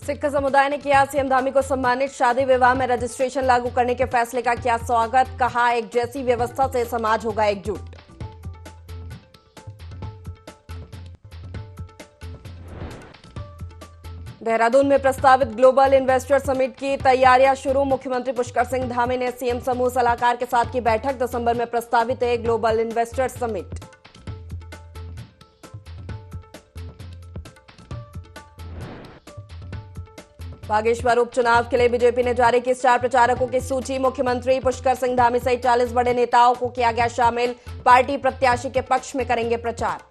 सिख समुदाय ने किया सीएम धामी को सम्मानित। शादी विवाह में रजिस्ट्रेशन लागू करने के फैसले का किया स्वागत। कहा, एक जैसी व्यवस्था से समाज होगा एकजुट। देहरादून में प्रस्तावित ग्लोबल इन्वेस्टर समिट की तैयारियां शुरू। मुख्यमंत्री पुष्कर सिंह धामी ने सीएम समूह सलाहकार के साथ की बैठक। दिसंबर में प्रस्तावित है ग्लोबल इन्वेस्टर समिट। बागेश्वर उपचुनाव के लिए बीजेपी ने जारी की स्टार प्रचारकों की सूची। मुख्यमंत्री पुष्कर सिंह धामी सहित 40 बड़े नेताओं को किया गया शामिल। पार्टी प्रत्याशी के पक्ष में करेंगे प्रचार।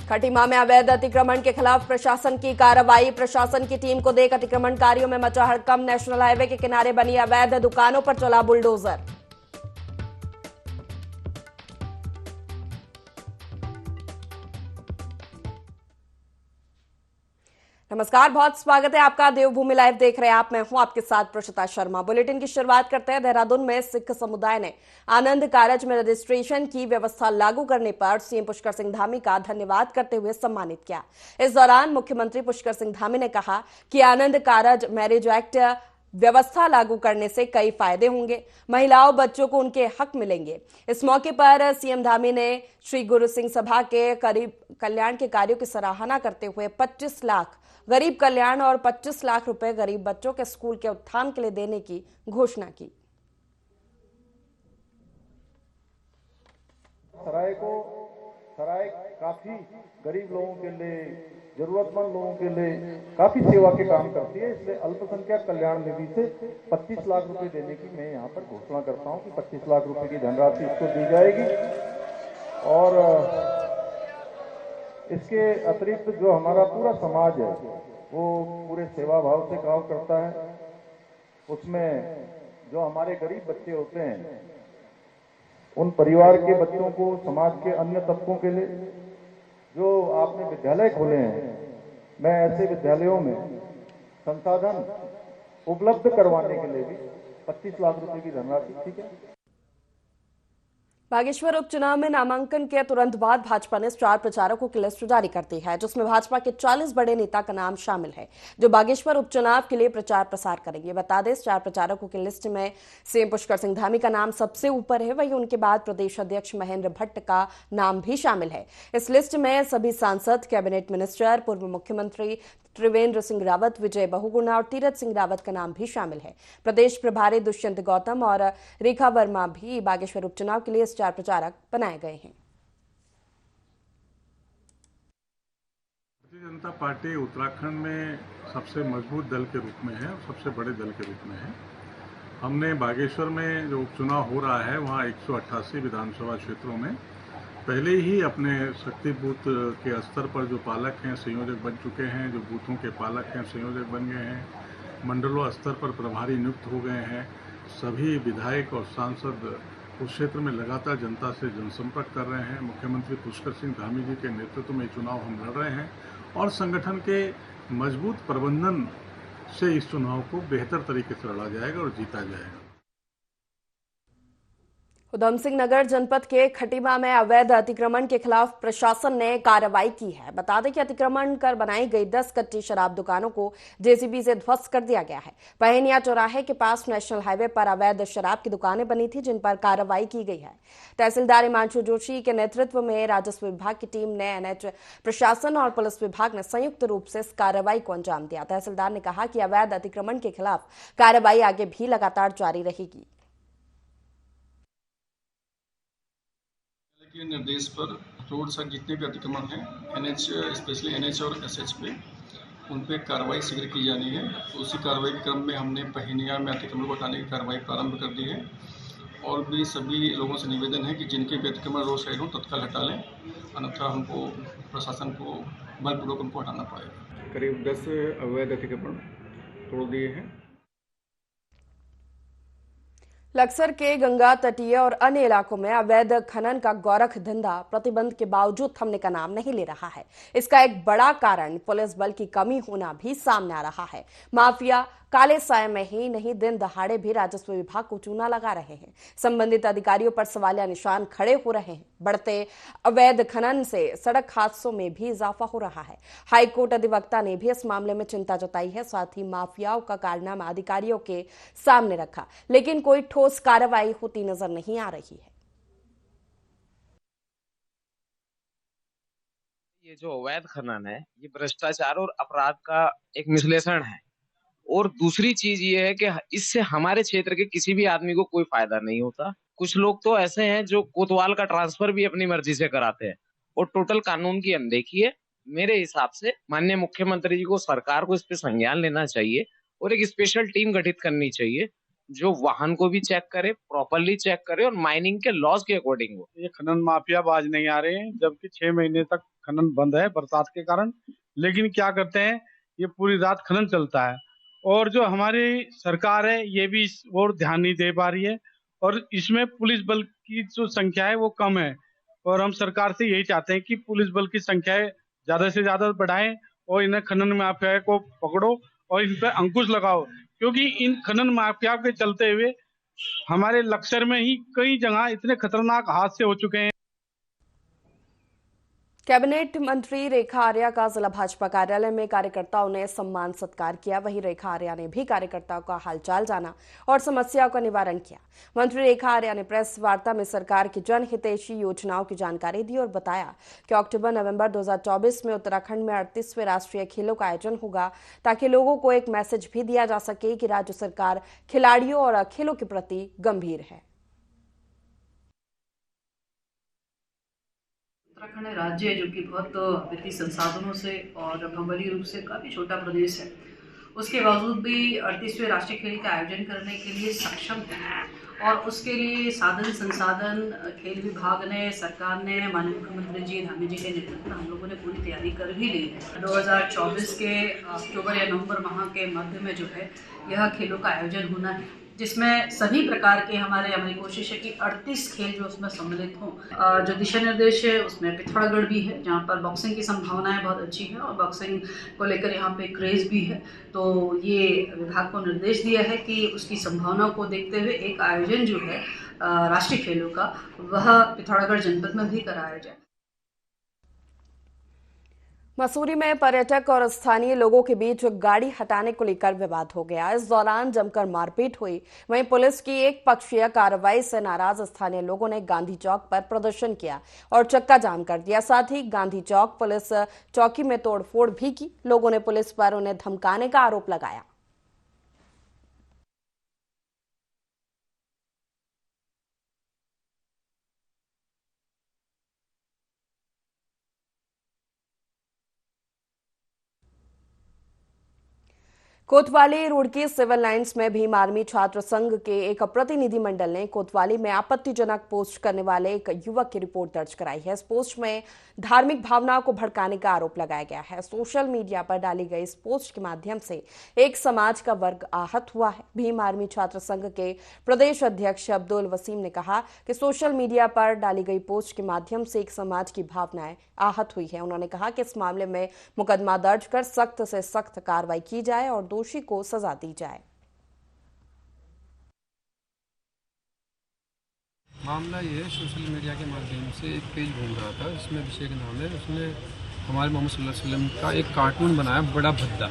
खटीमा में अवैध अतिक्रमण के खिलाफ प्रशासन की कार्रवाई। प्रशासन की टीम को देख अतिक्रमणकारियों में मचा हड़कंप। नेशनल हाईवे के किनारे बनी अवैध दुकानों पर चला बुलडोजर। नमस्कार, बहुत स्वागत है आपका। देवभूमि लाइव देख रहे हैं आप। मैं हूं आपके साथ प्रशिता शर्मा। बुलेटिन की शुरुआत करते हैं। देहरादून में सिख समुदाय ने आनंद कारज में रजिस्ट्रेशन की व्यवस्था लागू करने पर सीएम पुष्कर सिंह धामी का धन्यवाद करते हुए सम्मानित किया। इस दौरान मुख्यमंत्री पुष्कर सिंह धामी ने कहा कि आनंद कारज मैरिज एक्ट व्यवस्था लागू करने से कई फायदे होंगे। महिलाओं बच्चों को उनके हक मिलेंगे। इस मौके पर सीएम धामी ने श्री गुरु सिंह सभा के गरीब कल्याण के कार्यों की सराहना करते हुए 25 लाख गरीब कल्याण और 25 लाख रुपए गरीब बच्चों के स्कूल के उत्थान के लिए देने की घोषणा की। सराय काफी गरीब लोगों के लिए, जरूरतमंद लोगों के लिए काफी सेवा के काम करती है। इसलिए अल्पसंख्यक कल्याण निधि से 25 लाख रुपए देने की मैं यहाँ पर घोषणा करता हूँ कि 25 लाख रुपए की धनराशि इसको दी जाएगी। और इसके अतिरिक्त जो हमारा पूरा समाज है वो पूरे सेवा भाव से काम करता है। उसमें जो हमारे गरीब बच्चे होते हैं, उन परिवार के बच्चों को, समाज के अन्य तबकों के लिए जो आपने विद्यालय खोले हैं, मैं ऐसे विद्यालयों में संसाधन उपलब्ध करवाने के लिए भी 25 लाख रुपए की धनराशि, ठीक है। बागेश्वर उपचुनाव में नामांकन के तुरंत बाद भाजपा ने स्टार प्रचारकों की लिस्ट जारी कर दी है, जिसमें भाजपा के 40 बड़े नेता का नाम शामिल है जो बागेश्वर उपचुनाव के लिए प्रचार प्रसार करेंगे। बता दें, स्टार प्रचारकों की लिस्ट में सीएम पुष्कर सिंह धामी का नाम सबसे ऊपर है। वहीं उनके बाद प्रदेश अध्यक्ष महेंद्र भट्ट का नाम भी शामिल है। इस लिस्ट में सभी सांसद, कैबिनेट मिनिस्टर, पूर्व मुख्यमंत्री त्रिवेंद्र सिंह रावत, विजय बहुगुणा और तीरथ सिंह रावत का नाम भी शामिल है। प्रदेश प्रभारी दुष्यंत गौतम और रेखा वर्मा भी बागेश्वर उपचुनाव के लिए स्टार प्रचारक बनाए गए हैं। भारतीय जनता पार्टी उत्तराखंड में सबसे मजबूत दल के रूप में है और सबसे बड़े दल के रूप में है। हमने बागेश्वर में जो उपचुनाव हो रहा है वहाँ 188 विधानसभा क्षेत्रों में पहले ही अपने शक्ति बूथ के स्तर पर जो पालक हैं संयोजक बन चुके हैं, जो बूथों के पालक हैं संयोजक बन गए हैं, मंडलों स्तर पर प्रभारी नियुक्त हो गए हैं। सभी विधायक और सांसद उस क्षेत्र में लगातार जनता से जनसंपर्क कर रहे हैं। मुख्यमंत्री पुष्कर सिंह धामी जी के नेतृत्व में चुनाव हम लड़ रहे हैं और संगठन के मजबूत प्रबंधन से इस चुनाव को बेहतर तरीके से लड़ा जाएगा और जीता जाएगा। उधम सिंह नगर जनपद के खटीमा में अवैध अतिक्रमण के खिलाफ प्रशासन ने कार्रवाई की है। बता दें कि अतिक्रमण कर बनाई गई 10 कच्ची शराब दुकानों को जेसीबी से ध्वस्त कर दिया गया है। पहनिया चौराहे के पास नेशनल हाईवे पर अवैध शराब की दुकानें बनी थी, जिन पर कार्रवाई की गई है। तहसीलदार हिमांशु जोशी के नेतृत्व में राजस्व विभाग की टीम ने, एनएच प्रशासन और पुलिस विभाग ने संयुक्त रूप से इस कार्रवाई को अंजाम दिया। तहसीलदार ने कहा कि अवैध अतिक्रमण के खिलाफ कार्रवाई आगे भी लगातार जारी रहेगी। के निर्देश पर रोड साइड जितने भी अतिक्रमण हैं, एनएच स्पेशली एनएच और एसएच पे उन पे कार्रवाई शीघ्र की जानी है। तो उसी कार्रवाई के क्रम में हमने पहनिया में अतिक्रमण को हटाने की कार्रवाई प्रारंभ कर दी है और भी सभी लोगों से निवेदन है कि जिनके भी अतिक्रमण रोड साइड हो तत्काल हटा लें, अन्यथा हमको प्रशासन को बलपूर्वक उनको हटाना पड़ेगा। करीब 10 अवैध अतिक्रमण तोड़ दिए हैं। लक्सर के गंगा तटीय और अन्य इलाकों में अवैध खनन का गौरख धंधा प्रतिबंध के बावजूद थमने का नाम नहीं ले रहा है। इसका एक बड़ा कारण पुलिस बल की कमी होना भी सामने आ रहा है। माफिया काले साए में ही नहीं, दिन दहाड़े भी राजस्व विभाग को चूना लगा रहे हैं। संबंधित अधिकारियों पर सवालिया निशान खड़े हो रहे हैं। बढ़ते अवैध खनन से सड़क हादसों में भी इजाफा हो रहा है। हाईकोर्ट अधिवक्ता ने भी इस मामले में चिंता जताई है। साथ ही माफियाओं का कारनामा अधिकारियों के सामने रखा, लेकिन कोई ठोस कार्रवाई होती नजर नहीं आ रही है। ये जो अवैध खनन है, ये भ्रष्टाचार और अपराध का एक मिश्लेषण है। और दूसरी चीज ये है कि इससे हमारे क्षेत्र के किसी भी आदमी को कोई फायदा नहीं होता। कुछ लोग तो ऐसे हैं जो कोतवाल का ट्रांसफर भी अपनी मर्जी से कराते हैं और टोटल कानून की अनदेखी है। मेरे हिसाब से माननीय मुख्यमंत्री जी को, सरकार को इस पे संज्ञान लेना चाहिए और एक स्पेशल टीम गठित करनी चाहिए जो वाहन को भी चेक करे, प्रॉपरली चेक करे और माइनिंग के लॉज के अकॉर्डिंग हो। ये खनन माफिया बाज नहीं आ रहे हैं, जबकि 6 महीने तक खनन बंद है बरसात के कारण। लेकिन क्या करते हैं, ये पूरी रात खनन चलता है और जो हमारी सरकार है ये भी इस ओर ध्यान नहीं दे पा रही है और इसमें पुलिस बल की जो संख्या है वो कम है। और हम सरकार से यही चाहते हैं कि पुलिस बल की संख्या ज्यादा से ज्यादा बढ़ाएं और इन्हें खनन माफिया को पकड़ो और इन पर अंकुश लगाओ, क्योंकि इन खनन माफिया के चलते हुए हमारे लक्सर में ही कई जगह इतने खतरनाक हादसे हो चुके हैं। कैबिनेट मंत्री रेखा आर्या का जिला भाजपा कार्यालय में कार्यकर्ताओं ने सम्मान सत्कार किया। वहीं रेखा आर्या ने भी कार्यकर्ताओं का हालचाल जाना और समस्याओं का निवारण किया। मंत्री रेखा आर्या ने प्रेस वार्ता में सरकार की जनहितैषी योजनाओं की जानकारी दी और बताया कि अक्टूबर-नवंबर 2024 में उत्तराखंड में 38वें राष्ट्रीय खेलों का आयोजन होगा, ताकि लोगों को एक मैसेज भी दिया जा सके कि राज्य सरकार खिलाड़ियों और खेलों के प्रति गंभीर है। उत्तराखंड राज्य है जो कि बहुत वित्तीय संसाधनों से और भौगोलिक रूप से काफ़ी छोटा प्रदेश है, उसके बावजूद भी 38वें राष्ट्रीय खेल का आयोजन करने के लिए सक्षम है और उसके लिए साधन संसाधन खेल विभाग ने, सरकार ने, माननीय मुख्यमंत्री जी धामी जी के नेतृत्व में हम लोगों ने पूरी तैयारी कर भी ली है। 2024 के अक्टूबर या नवंबर माह के मध्य में जो है यह खेलों का आयोजन होना है, जिसमें सभी प्रकार के हमारी कोशिश है कि 38 खेल जो उसमें सम्मिलित हों। जो दिशा निर्देश है उसमें पिथौरागढ़ भी है, जहाँ पर बॉक्सिंग की संभावनाएं बहुत अच्छी है और बॉक्सिंग को लेकर यहाँ पे क्रेज भी है। तो ये विभाग को निर्देश दिया है कि उसकी संभावनाओं को देखते हुए एक आयोजन जो है राष्ट्रीय खेलों का, वह पिथौरागढ़ जनपद में भी कराया जाए। मसूरी में पर्यटक और स्थानीय लोगों के बीच गाड़ी हटाने को लेकर विवाद हो गया। इस दौरान जमकर मारपीट हुई। वहीं पुलिस की एक पक्षीय कार्रवाई से नाराज स्थानीय लोगों ने गांधी चौक पर प्रदर्शन किया और चक्का जाम कर दिया। साथ ही गांधी चौक पुलिस चौकी में तोड़फोड़ भी की। लोगों ने पुलिस पर उन्हें धमकाने का आरोप लगाया। कोतवाली रुड़की सिविल लाइंस में भीम आर्मी छात्र संघ के एक प्रतिनिधिमंडल ने कोतवाली में आपत्तिजनक पोस्ट करने वाले एक युवक की रिपोर्ट दर्ज कराई है। इस पोस्ट में धार्मिक भावनाओं को भड़काने का आरोप लगाया गया है। सोशल मीडिया पर डाली गई इस पोस्ट के माध्यम से एक समाज का वर्ग आहत हुआ है। भीम आर्मी छात्र संघ के प्रदेश अध्यक्ष अब्दुल वसीम ने कहा कि सोशल मीडिया पर डाली गई पोस्ट के माध्यम से एक समाज की भावनाएं आहत हुई है। उन्होंने कहा कि इस मामले में मुकदमा दर्ज कर सख्त से सख्त कार्रवाई की जाए और दोषी को सजा दी जाए। मामला ये है, सोशल मीडिया के माध्यम से एक पेज घूम रहा था, इसमें अभिषेक नाम है, उसने हमारे मोहम्मद सल्लल्लाहु अलैहि वसल्लम का एक कार्टून बनाया बड़ा भद्दा,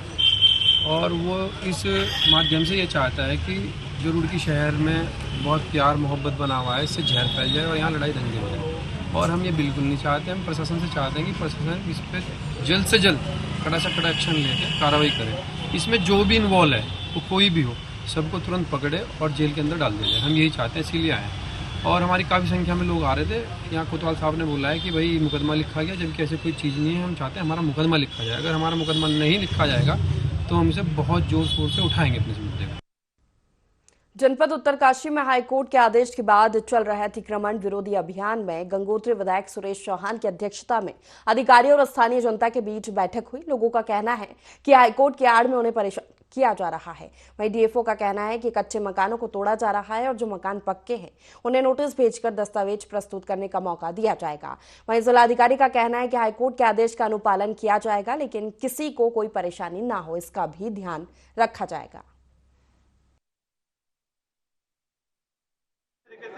और वो इस माध्यम से ये चाहता है कि जो रुड़की शहर में बहुत प्यार मोहब्बत बना हुआ है, इससे जहर फैल जाए और यहाँ लड़ाई दंगे हो जाए। और हम ये बिल्कुल नहीं चाहते। हम प्रशासन से चाहते हैं कि प्रशासन इस पर जल्द से जल्द कड़ा से कड़ा एक्शन लेके कार्रवाई करे। इसमें जो भी इन्वॉल्व है, वो कोई भी हो, सबको तुरंत पकड़े और जेल के अंदर डाल दिया जाए। हम यही चाहते हैं, इसीलिए आए हैं। और हमारी काफ़ी संख्या में लोग आ रहे थे। यहाँ कोतवाल साहब ने बोला है कि भाई मुकदमा लिखा गया, जबकि ऐसे कोई चीज़ नहीं है। हम चाहते हैं हमारा मुकदमा लिखा जाए। अगर हमारा मुकदमा नहीं लिखा जाएगा तो हम इसे बहुत जोर शोर से उठाएंगे अपने मुद्दे को। जनपद उत्तरकाशी में हाईकोर्ट के आदेश के बाद चल रहे अतिक्रमण विरोधी अभियान में गंगोत्री विधायक सुरेश चौहान की अध्यक्षता में अधिकारियों और स्थानीय जनता के बीच बैठक हुई। लोगों का कहना है कि हाईकोर्ट की आड़ में उन्हें किया जा रहा है। वहीं डीएफओ का कहना है कि कच्चे मकानों को तोड़ा जा रहा है और जो मकान पक्के हैं उन्हें नोटिस भेजकर दस्तावेज प्रस्तुत करने का मौका दिया जाएगा। वहीं जिलाधिकारी का कहना है कि हाईकोर्ट के आदेश का अनुपालन किया जाएगा, लेकिन किसी को कोई परेशानी ना हो इसका भी ध्यान रखा जाएगा।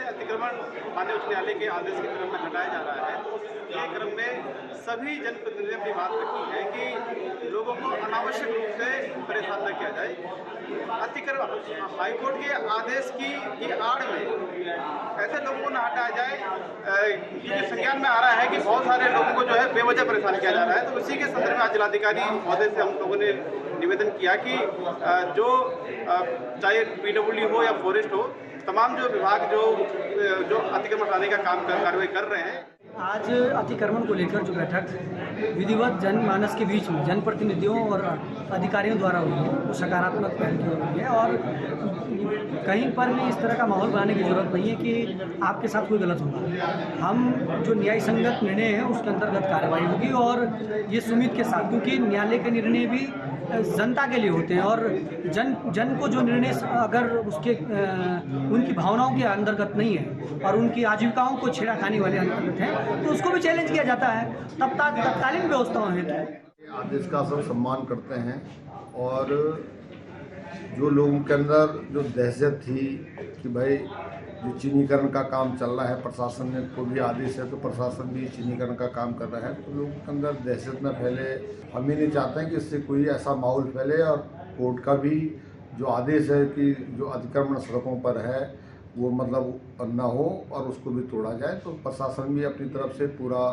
अतिक्रमण माननीय उच्च न्यायालय के आदेश की तरफ में हटाया जा रहा है। ये क्रम में सभी जनप्रतिनिधियों ने बात रखी है कि लोगों को अनावश्यक रूप से परेशान न किया जाए। अतिक्रमण हाईकोर्ट के आदेश की आड़ में ऐसे लोगों को न हटाया जाए। ये संज्ञान में आ रहा है कि बहुत सारे लोगों को जो है बेवजह परेशान किया जा रहा है। तो इसी के संदर्भ में आज जिलाधिकारी महोदय से हम लोगों ने निवेदन किया कि जो चाहे पीडब्ल्यूडी हो या फॉरेस्ट हो, तमाम जो विभाग जो अतिक्रमण हटाने का काम कार्रवाई कर रहे हैं। आज अतिक्रमण को लेकर जो बैठक विधिवत जनमानस के बीच में जनप्रतिनिधियों और अधिकारियों द्वारा हुई है वो सकारात्मक पहल की हुई है और कहीं पर भी इस तरह का माहौल बनाने की जरूरत नहीं है कि आपके साथ कोई गलत होगा। हम जो न्याय संगत निर्णय है उसके अंतर्गत कार्रवाई होगी और ये सुमित के साथ, क्योंकि न्यायालय के निर्णय भी जनता के लिए होते हैं और जन को जो निर्णय अगर उसके उनकी भावनाओं के अंतर्गत नहीं है और उनकी आजीविकाओं को छेड़खानी वाले अंतर्गत है तो उसको भी चैलेंज किया जाता है। तब तत्कालीन व्यवस्थाओं हेतु आदेश का सब सम्मान करते हैं और जो लोगों के अंदर जो दहशत थी कि भाई जो चीनीकरण का काम चल रहा है, प्रशासन ने को भी आदेश है तो प्रशासन भी चीनीकरण का काम कर रहा है, तो लोगों के अंदर दहशत न फैले। हम ही नहीं चाहते हैं कि इससे कोई ऐसा माहौल फैले और कोर्ट का भी जो आदेश है कि जो अतिक्रमण सड़कों पर है वो मतलब न हो और उसको भी तोड़ा जाए। तो प्रशासन भी अपनी तरफ से पूरा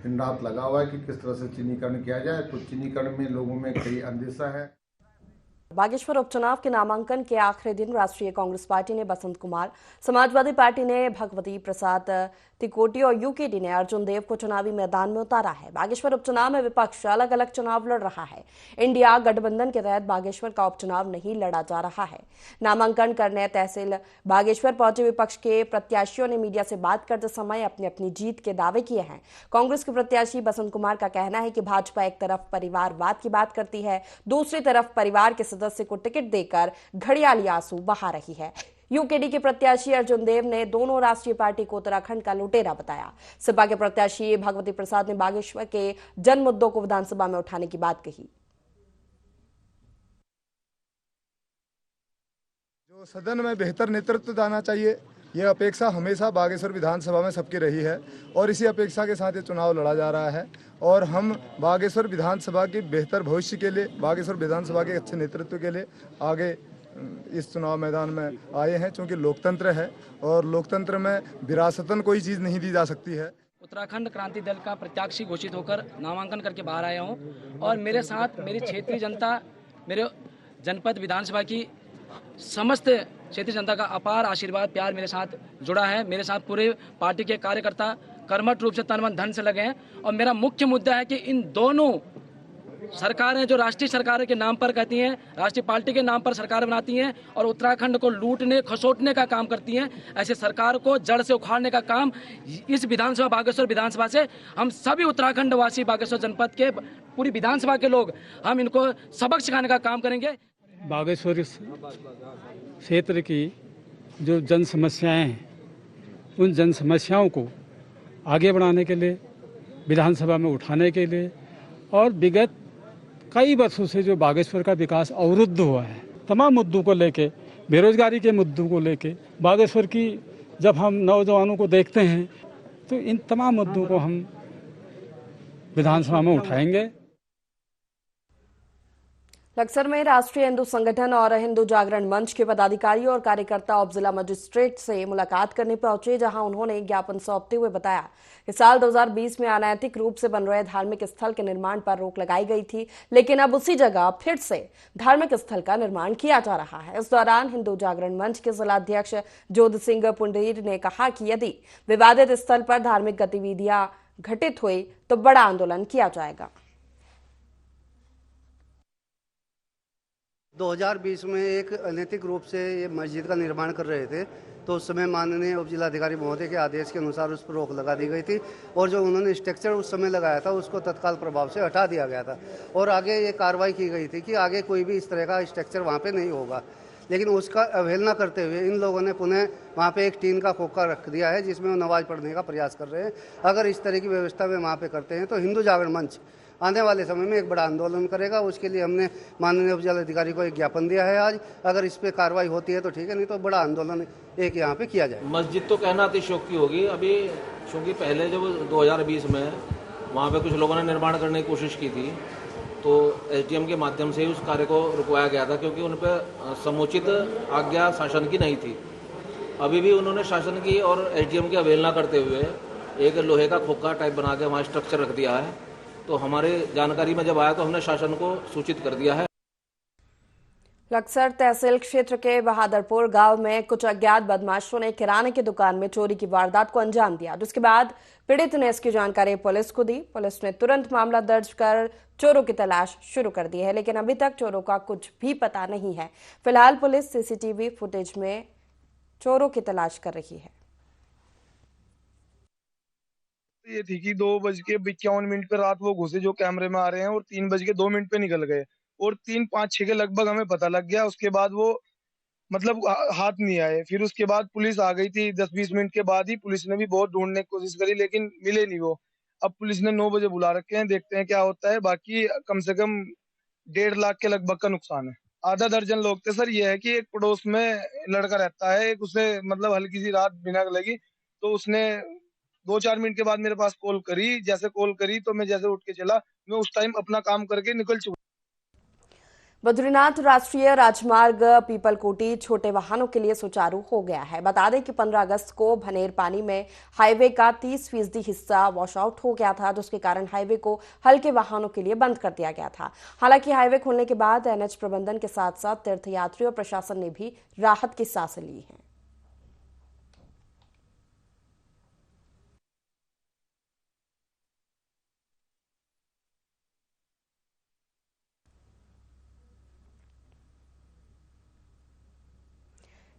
दिन रात लगा हुआ है कि किस तरह से चीनीकरण किया जाए। तो चीनीकरण में लोगों में कई अंदेशा है। बागेश्वर उपचुनाव के नामांकन के आखिरी दिन राष्ट्रीय कांग्रेस पार्टी ने बसंत कुमार, समाजवादी पार्टी ने भगवती प्रसाद तिकोटी और यूकेडी ने अर्जुन देव को चुनावी मैदान में उतारा है। बागेश्वर उपचुनाव में विपक्ष अलग अलग चुनाव लड़ रहा है। इंडिया गठबंधन के तहत बागेश्वर का उपचुनाव नहीं लड़ा जा रहा है। नामांकन करने तहसील बागेश्वर पहुंचे विपक्ष के प्रत्याशियों ने मीडिया से बात करते समय अपनी अपनी जीत के दावे किए हैं। कांग्रेस के प्रत्याशी बसंत कुमार का कहना है कि भाजपा एक तरफ परिवारवाद की बात करती है, दूसरी तरफ परिवार के सदस्य को टिकट देकर घड़ियाली आंसू बहा रही है। यूकेडी के प्रत्याशी अर्जुन देव ने दोनों राष्ट्रीय पार्टी को उत्तराखंड का लुटेरा बताया। सपा के प्रत्याशी भगवती प्रसाद ने बागेश्वर के जन मुद्दों को विधानसभा में उठाने की बात कही। जो सदन में बेहतर नेतृत्व देना चाहिए, यह अपेक्षा हमेशा बागेश्वर विधानसभा में सबकी रही है और इसी अपेक्षा के साथ ये चुनाव लड़ा जा रहा है। और हम बागेश्वर विधानसभा के बेहतर भविष्य के लिए, बागेश्वर विधानसभा के अच्छे नेतृत्व के लिए आगे इस चुनाव मैदान में आए हैं, क्योंकि लोकतंत्र है और लोकतंत्र में विरासतन कोई चीज़ नहीं दी जा सकती है। उत्तराखंड क्रांति दल का प्रत्याशी घोषित होकर नामांकन करके बाहर आया हूं और मेरे साथ मेरी क्षेत्रीय जनता, मेरे जनपद विधानसभा की समस्त क्षेत्रीय जनता का अपार आशीर्वाद प्यार मेरे साथ जुड़ा है। मेरे साथ पूरे पार्टी के कार्यकर्ता कर्मठ रूप से तन मन धन से लगे हैं और मेरा मुख्य मुद्दा है कि इन दोनों सरकारें जो राष्ट्रीय सरकारों के नाम पर कहती हैं, राष्ट्रीय पार्टी के नाम पर सरकार बनाती हैं और उत्तराखंड को लूटने खसोटने का काम करती हैं, ऐसे सरकार को जड़ से उखाड़ने का काम इस विधानसभा बागेश्वर विधानसभा से हम सभी उत्तराखंड वासी बागेश्वर जनपद के पूरी विधानसभा के लोग हम इनको सबक सिखाने का काम करेंगे। बागेश्वर क्षेत्र की जो जन समस्याएं हैं, उन जन समस्याओं को आगे बढ़ाने के लिए, विधानसभा में उठाने के लिए और विगत कई वर्षों से जो बागेश्वर का विकास अवरुद्ध हुआ है, तमाम मुद्दों को लेके, बेरोजगारी के मुद्दों को लेके, बागेश्वर की जब हम नौजवानों को देखते हैं तो इन तमाम मुद्दों को हम विधानसभा में उठाएंगे। लक्सर में राष्ट्रीय हिंदू संगठन और हिंदू जागरण मंच के पदाधिकारियों और कार्यकर्ता उप जिला मजिस्ट्रेट से मुलाकात करने पहुंचे, जहां उन्होंने ज्ञापन सौंपते हुए बताया कि साल 2020 में अनैतिक रूप से बन रहे धार्मिक स्थल के निर्माण पर रोक लगाई गई थी, लेकिन अब उसी जगह फिर से धार्मिक स्थल का निर्माण किया जा रहा है। इस दौरान हिंदू जागरण मंच के जिलाध्यक्ष जोध सिंह पुंडीर ने कहा कि यदि विवादित स्थल पर धार्मिक गतिविधियां घटित हुई तो बड़ा आंदोलन किया जाएगा। 2020 में एक अनैतिक रूप से ये मस्जिद का निर्माण कर रहे थे, तो उस समय माननीय उप जिलाधिकारी महोदय के आदेश के अनुसार उस पर रोक लगा दी गई थी और जो उन्होंने स्ट्रक्चर उस समय लगाया था उसको तत्काल प्रभाव से हटा दिया गया था और आगे ये कार्रवाई की गई थी कि आगे कोई भी इस तरह का स्ट्रक्चर वहाँ पे नहीं होगा। लेकिन उसका अवहेलना करते हुए इन लोगों ने पुनः वहाँ पे एक टीन का खोखा रख दिया है जिसमें वो नमाज पढ़ने का प्रयास कर रहे हैं। अगर इस तरह की व्यवस्था वे वहाँ पे करते हैं तो हिंदू जागरण मंच आने वाले समय में एक बड़ा आंदोलन करेगा। उसके लिए हमने माननीय उप जिलाधिकारी को एक ज्ञापन दिया है आज। अगर इस पे कार्रवाई होती है तो ठीक है, नहीं तो बड़ा आंदोलन एक यहाँ पे किया जाए। मस्जिद तो कहना अतिशयोक्ति होगी। अभी चूँकि पहले जब 2020 में वहाँ पे कुछ लोगों ने निर्माण करने की कोशिश की थी तो एसडीएम के माध्यम से ही उस कार्य को रुकवाया गया था, क्योंकि उन पर समुचित आज्ञा शासन की नहीं थी। अभी भी उन्होंने शासन की और एसडीएम की अवहेलना करते हुए एक लोहे का खोखा टाइप बना के वहाँ स्ट्रक्चर रख दिया है। तो हमारे जानकारी में जब आया तो हमने शासन को सूचित कर दिया है। लक्सर तहसील क्षेत्र के बहादुरपुर गांव में कुछ अज्ञात बदमाशों ने किराने की दुकान में चोरी की वारदात को अंजाम दिया, जिसके बाद पीड़ित ने इसकी जानकारी पुलिस को दी। पुलिस ने तुरंत मामला दर्ज कर चोरों की तलाश शुरू कर दी है, लेकिन अभी तक चोरों का कुछ भी पता नहीं है। फिलहाल पुलिस सीसीटीवी फुटेज में चोरों की तलाश कर रही है। ये थी कि 2:51 पे रात वो घुसे जो कैमरे में आ रहे हैं और 3:02 पे निकल गए और 3:05 के लगभग हमें पता लग गया। उसके बाद वो मतलब हाथ नहीं आए। फिर उसके बाद पुलिस आ गई थी 10-20 मिनट के बाद ही। पुलिस ने भी बहुत ढूंढने की कोशिश करी लेकिन मिले नहीं वो। अब पुलिस ने 9 बजे बुला रखे हैं, देखते हैं क्या होता है। बाकी कम से कम 1.5 लाख के लगभग का नुकसान है। आधा दर्जन लोग थे सर। ये है कि एक पड़ोस में लड़का रहता है, एक उसे मतलब हल्की सी रात बिना लगी तो उसने 2-4 मिनट के बाद मेरे पास कॉल करी। जैसे कॉल करी तो मैं जैसे उठ के चला, मैं उस टाइम अपना काम करके निकल चुका। बद्रीनाथ राष्ट्रीय राजमार्ग पीपलकोटी छोटे वाहनों के लिए सुचारू हो गया है। बता दें कि 15 अगस्त को भनेर पानी में हाईवे का 30% हिस्सा वॉश आउट हो गया था, जिसके कारण हाईवे को हल्के वाहनों के लिए बंद कर दिया गया था। हालांकि हाईवे खुलने के बाद एनएच प्रबंधन के साथ साथ तीर्थयात्रियों और प्रशासन ने भी राहत की सांसें ली हैं।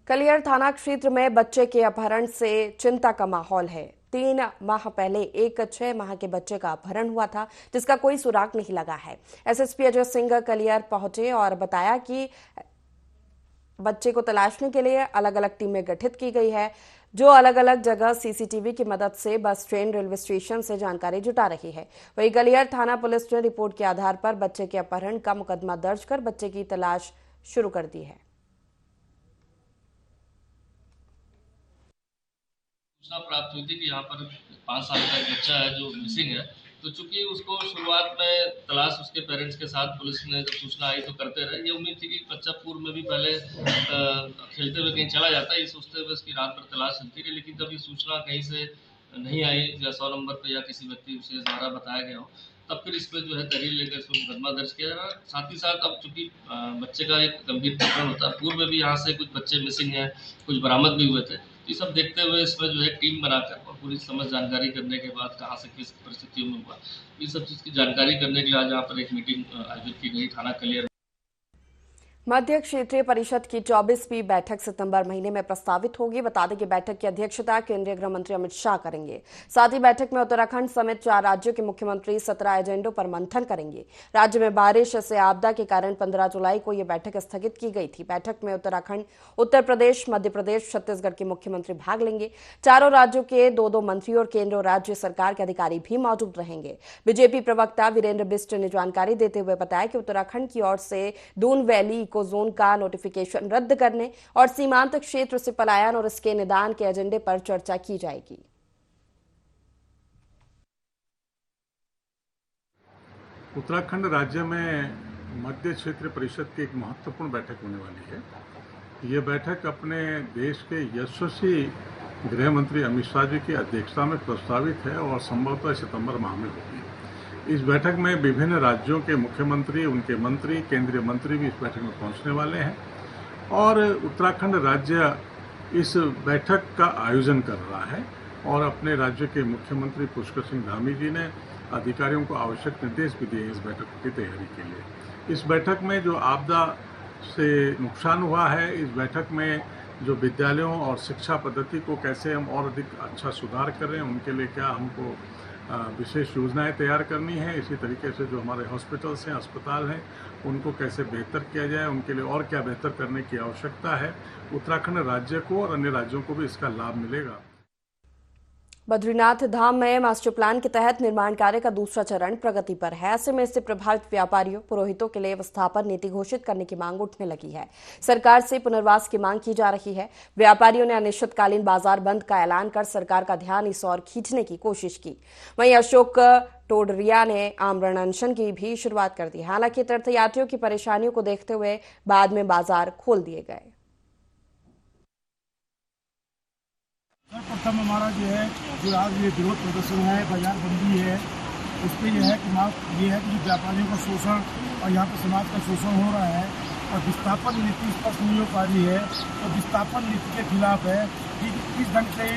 कलियर थाना क्षेत्र में बच्चे के अपहरण से चिंता का माहौल है। 3 माह पहले एक 6 माह के बच्चे का अपहरण हुआ था, जिसका कोई सुराग नहीं लगा है। एसएसपी अजय सिंह कलियर पहुंचे और बताया कि बच्चे को तलाशने के लिए अलग अलग टीमें गठित की गई है, जो अलग अलग जगह सीसीटीवी की मदद से बस स्टैंड, रेलवे स्टेशन से जानकारी जुटा रही है। वहीं कलियर थाना पुलिस ने रिपोर्ट के आधार पर बच्चे के अपहरण का मुकदमा दर्ज कर बच्चे की तलाश शुरू कर दी है। सूचना प्राप्त हुई थी कि यहाँ पर 5 साल का एक बच्चा है जो मिसिंग है। तो चूंकि उसको शुरुआत में तलाश उसके पेरेंट्स के साथ पुलिस ने जब सूचना आई तो करते रहे। ये उम्मीद थी कि बच्चा पूर्व में भी पहले खेलते हुए कहीं चला जाता है, ये सोचते हुए इसकी रात भर तलाश चलती रही। लेकिन जब ये सूचना कहीं से नहीं आई या 100 नंबर पर या किसी व्यक्ति से द्वारा बताया गया हो, तब फिर इस पर जो है तहरीर लेकर इसको मुकदमा दर्ज किया है। साथ ही साथ अब चूंकि बच्चे का एक गंभीर प्रकरण होता है, पूर्व में भी यहाँ से कुछ बच्चे मिसिंग हैं, कुछ बरामद भी हुए थे। ये सब देखते हुए इसमें जो है टीम बनाकर और पूरी समझ जानकारी करने के बाद कहाँ से किस परिस्थितियों में हुआ, ये सब चीज़ की जानकारी करने के लिए आज यहाँ पर एक मीटिंग आयोजित की गई थाना कलियर। मध्य क्षेत्रीय परिषद की 24वीं बैठक सितंबर महीने में प्रस्तावित होगी। बता दें कि बैठक की अध्यक्षता केंद्रीय गृह मंत्री अमित शाह करेंगे। साथ ही बैठक में उत्तराखंड समेत 4 राज्यों के मुख्यमंत्री 17 एजेंडों पर मंथन करेंगे। राज्य में बारिश से आपदा के कारण 15 जुलाई को यह बैठक स्थगित की गई थी। बैठक में उत्तराखंड, उत्तर प्रदेश, मध्य प्रदेश, छत्तीसगढ़ के मुख्यमंत्री भाग लेंगे। चारों राज्यों के 2-2 मंत्री और केंद्र और राज्य सरकार के अधिकारी भी मौजूद रहेंगे। बीजेपी प्रवक्ता वीरेंद्र बिष्ट ने जानकारी देते हुए बताया कि उत्तराखंड की ओर से दून वैली जोन का नोटिफिकेशन रद्द करने और सीमांत क्षेत्र से पलायन और इसके निदान के एजेंडे पर चर्चा की जाएगी। उत्तराखंड राज्य में मध्य क्षेत्र परिषद की एक महत्वपूर्ण बैठक होने वाली है। यह बैठक अपने देश के यशस्वी गृह मंत्री अमित शाह जी की अध्यक्षता में प्रस्तावित है और संभवतः सितंबर माह में होगी। इस बैठक में विभिन्न राज्यों के मुख्यमंत्री, उनके मंत्री, केंद्रीय मंत्री भी इस बैठक में पहुंचने वाले हैं और उत्तराखंड राज्य इस बैठक का आयोजन कर रहा है और अपने राज्य के मुख्यमंत्री पुष्कर सिंह धामी जी ने अधिकारियों को आवश्यक निर्देश भी दिए इस बैठक की तैयारी के लिए। इस बैठक में जो आपदा से नुकसान हुआ है। इस बैठक में जो विद्यालयों और शिक्षा पद्धति को कैसे हम और अधिक अच्छा सुधार करें, उनके लिए क्या हमको विशेष योजनाएं तैयार करनी है। इसी तरीके से जो हमारे हॉस्पिटल्स हैं, अस्पताल हैं, उनको कैसे बेहतर किया जाए, उनके लिए और क्या बेहतर करने की आवश्यकता है। उत्तराखंड राज्य को और अन्य राज्यों को भी इसका लाभ मिलेगा। बद्रीनाथ धाम में मास्टर प्लान के तहत निर्माण कार्य का दूसरा चरण प्रगति पर है। ऐसे में इससे प्रभावित व्यापारियों, पुरोहितों के लिए विस्थापन नीति घोषित करने की मांग उठने लगी है। सरकार से पुनर्वास की मांग की जा रही है। व्यापारियों ने अनिश्चितकालीन बाजार बंद का ऐलान कर सरकार का ध्यान इस ओर खींचने की कोशिश की। वहीं अशोक टोडरिया ने आमरण अनशन की भी शुरुआत कर दी। हालांकि तीर्थयात्रियों की परेशानियों को देखते हुए बाद में बाजार खोल दिए गए। सर्वप्रथम हमारा जो है जो आज ये विरोध प्रदर्शन है, बाजार बंदी है, उस पर यह है कि व्यापारियों का शोषण और यहाँ पर समाज का शोषण हो रहा है और विस्थापन नीति स्पष्ट नहीं हो पा रही है। तो विस्थापन नीति के खिलाफ है कि किस ढंग से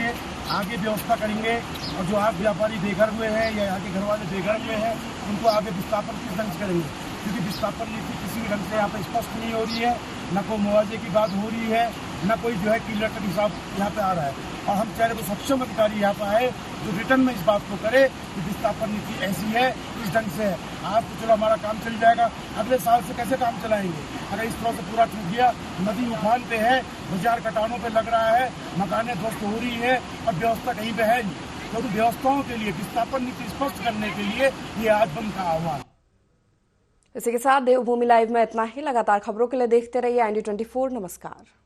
आगे व्यवस्था करेंगे और जो आज व्यापारी बेघर हुए हैं या यहाँ के घर वाले बेघर हुए हैं उनको आगे विस्थापन किस ढंग से करेंगे, क्योंकि विस्थापन नीति किसी भी ढंग से यहाँ पर स्पष्ट नहीं हो रही है, न कोई मुआवजे की बात हो रही है, न कोई जो है क्लियर कट हिसाब यहाँ पे आ रहा है। और हम चाह रहे को सक्षम अधिकारी यहाँ पर आए जो रिटर्न में इस बात को करे कि विस्थापन नीति ऐसी है, इस ढंग से है। आज तो चलो हमारा काम चल जाएगा, अगले साल से कैसे काम चलाएंगे अगर इस तरह से पूरा टूट गया। नदी उफान पे है, बाजार कटानों पे लग रहा है, मकानें ध्वस्त हो रही है और व्यवस्था कहीं पे है नहीं। तो व्यवस्थाओं के लिए विस्थापन नीति स्पष्ट करने के लिए ये आज बंद का आह्वान। इसी के साथ देवभूमि लाइव में इतना ही। लगातार खबरों के लिए देखते रहिए IND24। नमस्कार।